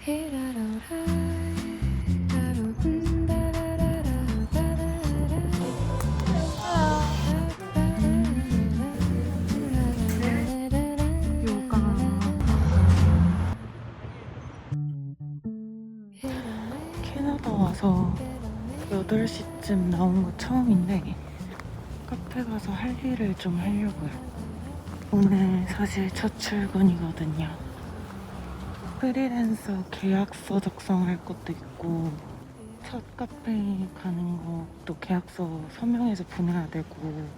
캐나다 와서 8시쯤 나온 거 처음인데 카페 가서 할 일을 좀 하려고요. 오늘 사실 첫 출근이거든요. 프리랜서 계약서 작성할 것도 있고 첫 카페 가는 것도 계약서 서명해서 보내야 되고.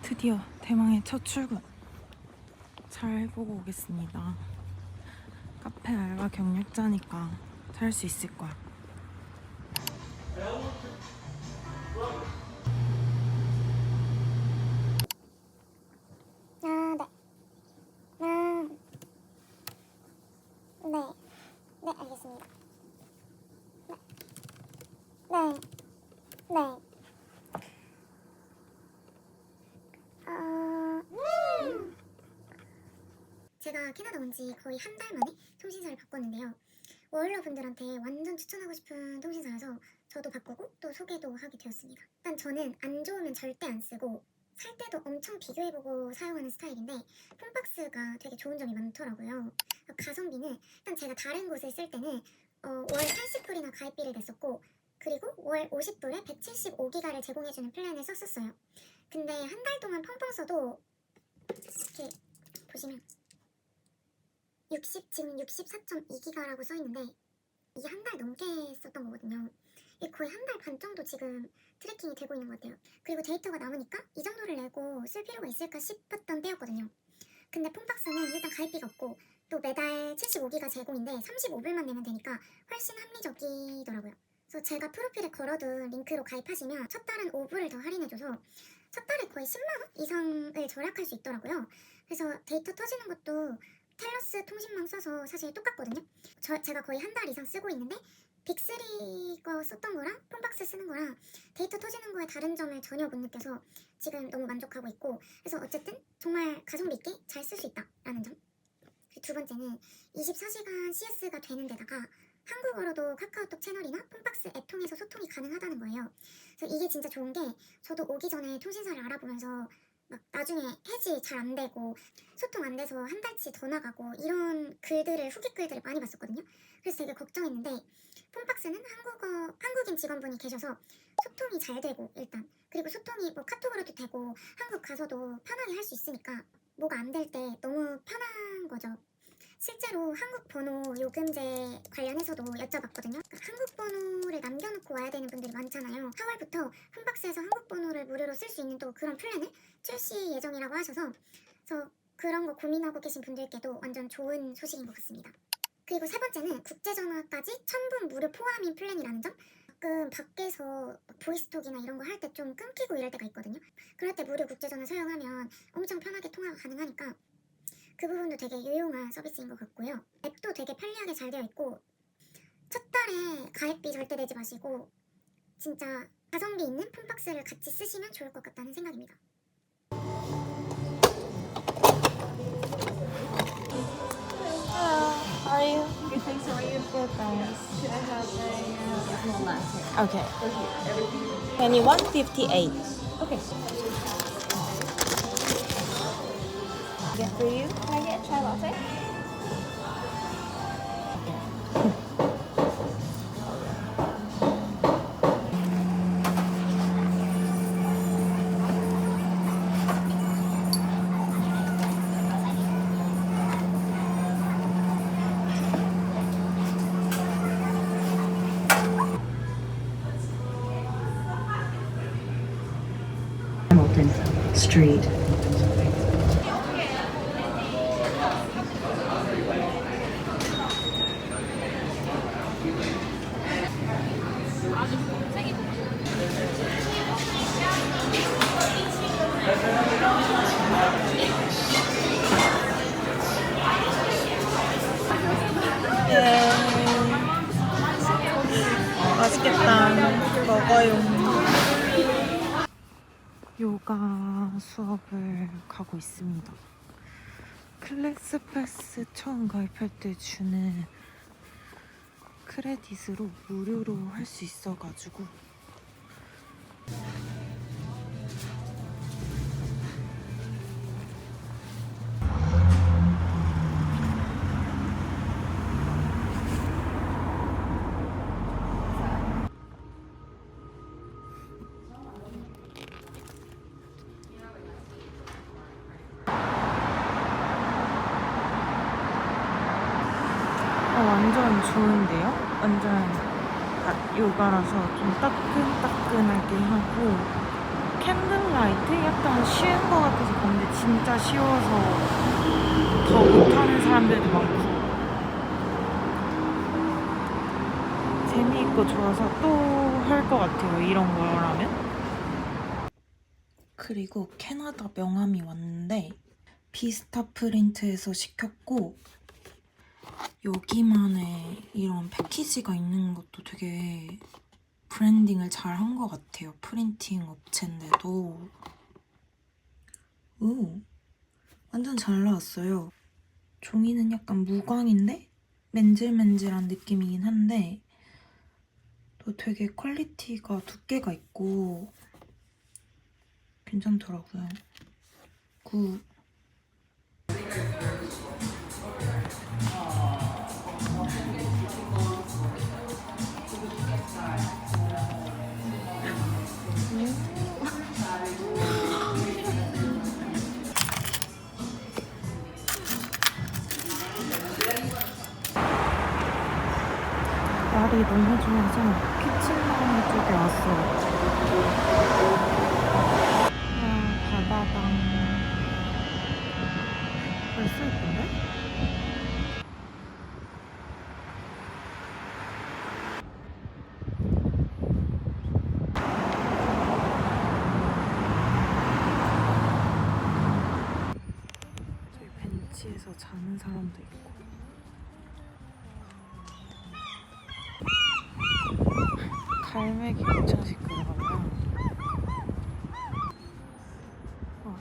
드디어 대망의 첫 출근 잘 해보고 오겠습니다. 카페 알바 경력자니까 잘 수 있을 거야. 네, 알겠습니다. 네. 제가 캐나다 온 지 거의 한 달 만에 통신사를 바꿨는데요. 워일러 분들한테 완전 추천하고 싶은 통신사여서 저도 바꾸고 또 소개도 하게 되었습니다. 일단 저는 안 좋으면 절대 안 쓰고 살 때도 엄청 비교해보고 사용하는 스타일인데 폰박스가 되게 좋은 점이 많더라고요. 가성비는 일단 제가 다른 곳을 쓸 때는 월 80불이나 가입비를 냈었고 그리고 월 50불에 175기가를 제공해주는 플랜을 썼었어요. 근데 한 달 동안 펑펑 써도 이렇게 보시면 지금 64.2기가라고 써있는데 이게 한 달 넘게 썼던 거거든요. 이게 거의 한 달 반 정도 지금 트래킹이 되고 있는 것 같아요. 그리고 데이터가 남으니까 이 정도를 내고 쓸 필요가 있을까 싶었던 때였거든요. 근데 폰박스는 일단 가입비가 없고 또 매달 75기가 제공인데 35불만 내면 되니까 훨씬 합리적이더라고요. 그래서 제가 프로필에 걸어둔 링크로 가입하시면 첫 달은 5불을 더 할인해줘서 첫 달에 거의 10만원 이상을 절약할 수 있더라고요. 그래서 데이터 터지는 것도 텔러스 통신망 써서 사실 똑같거든요. 제가 거의 한 달 이상 쓰고 있는데 빅3 거 썼던 거랑 폰박스 쓰는 거랑 데이터 터지는 거에 다른 점을 전혀 못 느껴서 지금 너무 만족하고 있고, 그래서 어쨌든 정말 가성비 있게 잘 쓸 수 있다라는 점. 두 번째는 24시간 CS가 되는 데다가 한국어로도 카카오톡 채널이나 폰박스 앱 통해서 소통이 가능하다는 거예요. 그래서 이게 진짜 좋은 게 저도 오기 전에 통신사를 알아보면서 막 나중에 해지 잘 안 되고 소통 안 돼서 한 달치 더 나가고 이런 글들을 후기 글들을 많이 봤었거든요. 그래서 되게 걱정했는데 폰박스는 한국인 직원분이 계셔서 소통이 잘 되고 일단 그리고 소통이 뭐 카톡으로도 되고 한국 가서도 편하게 할 수 있으니까 뭐가 안 될 때 너무 편한 거죠. 실제로 한국 번호 요금제 관련해서도 여쭤봤거든요. 한국 번호를 남겨놓고 와야 되는 분들이 많잖아요. 4월부터 폰박스에서 한국 번호를 무료로 쓸 수 있는 또 그런 플랜을 출시 예정이라고 하셔서 그래서 그런 거 고민하고 계신 분들께도 완전 좋은 소식인 것 같습니다. 그리고 세 번째는 국제전화까지 1000분 무료 포함인 플랜이라는 점. 가끔 밖에서 보이스톡이나 이런 거 할 때 좀 끊기고 이럴 때가 있거든요. 그럴 때 무료 국제전화 사용하면 엄청 편하게 통화가 가능하니까 그 부분도 되게 유용한 서비스인 것 같고요. 앱도 되게 편리하게 잘 되어 있고 첫 달에 가입비 절대 내지 마시고 진짜 가성비 있는 폰박스를 같이 쓰시면 좋을 것 같다는 생각입니다. How are you? Good, thanks. How are you? Good, thanks. Could I have a small latte? Okay. Everything. 2158. Okay. Get for you. Can I get a chai latte? Hamilton Street. 예. 맛있겠다. 먹어요. 요가 수업을 가고 있습니다. 클래스 패스 처음 가입할 때 주는 크레딧으로 무료로 할 수 있어가지고 완전 좋은데요? 완전 요가라서 좀 따끈따끈하게 하고 캔들라이트? 약간 쉬운 거 같아서 근데 진짜 쉬워서 더 못하는 사람들도 많고 재미있고 좋아서 또 할 것 같아요, 이런 거라면. 그리고 캐나다 명함이 왔는데 비스타 프린트에서 시켰고 여기만의 이런 패키지가 있는 것도 되게 브랜딩을 잘 한 것 같아요. 프린팅 업체인데도. 오, 완전 잘 나왔어요. 종이는 약간 무광인데 맨질맨질한 느낌이긴 한데 또 되게 퀄리티가 두께가 있고 괜찮더라고요. 굿. 날이 너무 좋아서 키친타운 쪽에 왔어요. 바다방 벌써 예쁜데? 저기 벤치에서 자는 사람도 있고 갈매기 엄청 시끄러워요.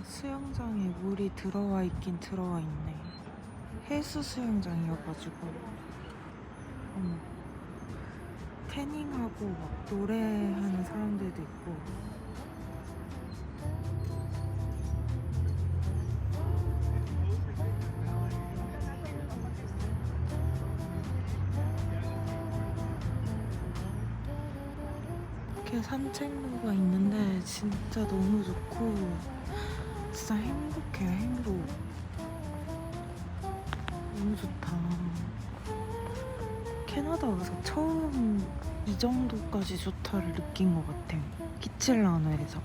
수영장에 물이 들어와 있긴 들어와 있네. 해수 수영장이어가지고 태닝하고 막 노래하는 사람들도 있고 이렇게 산책로가 있는데 진짜 너무 좋고 진짜 행복해요. 행복. 너무 좋다. 캐나다 와서 처음 이 정도까지 좋다를 느낀 것 같아요. 키칠라우너에서.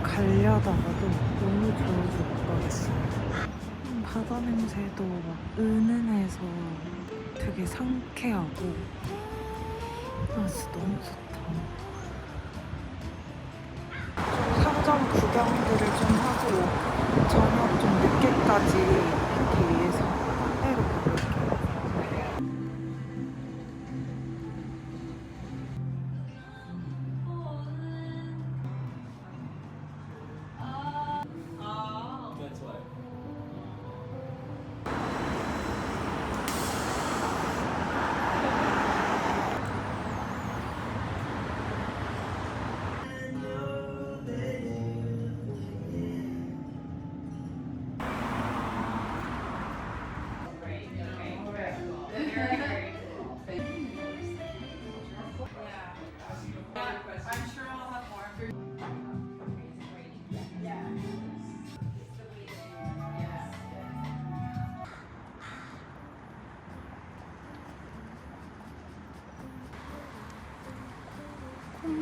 가려다가도 너무 좋아서 못 가겠어요. 바다 냄새도 막 은은해서 되게 상쾌하고 진짜 너무 좋다. 상점 구경들을 좀 하고 저녁 좀 늦게까지 하기 위해서 카페로 가볼게요.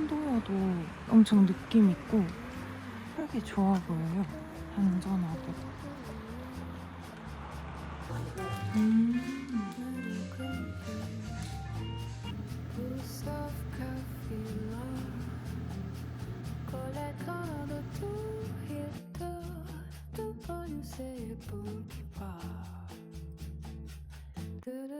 인도어도 엄청 느낌 있고 되게 좋아 보여요. 안전하고. Du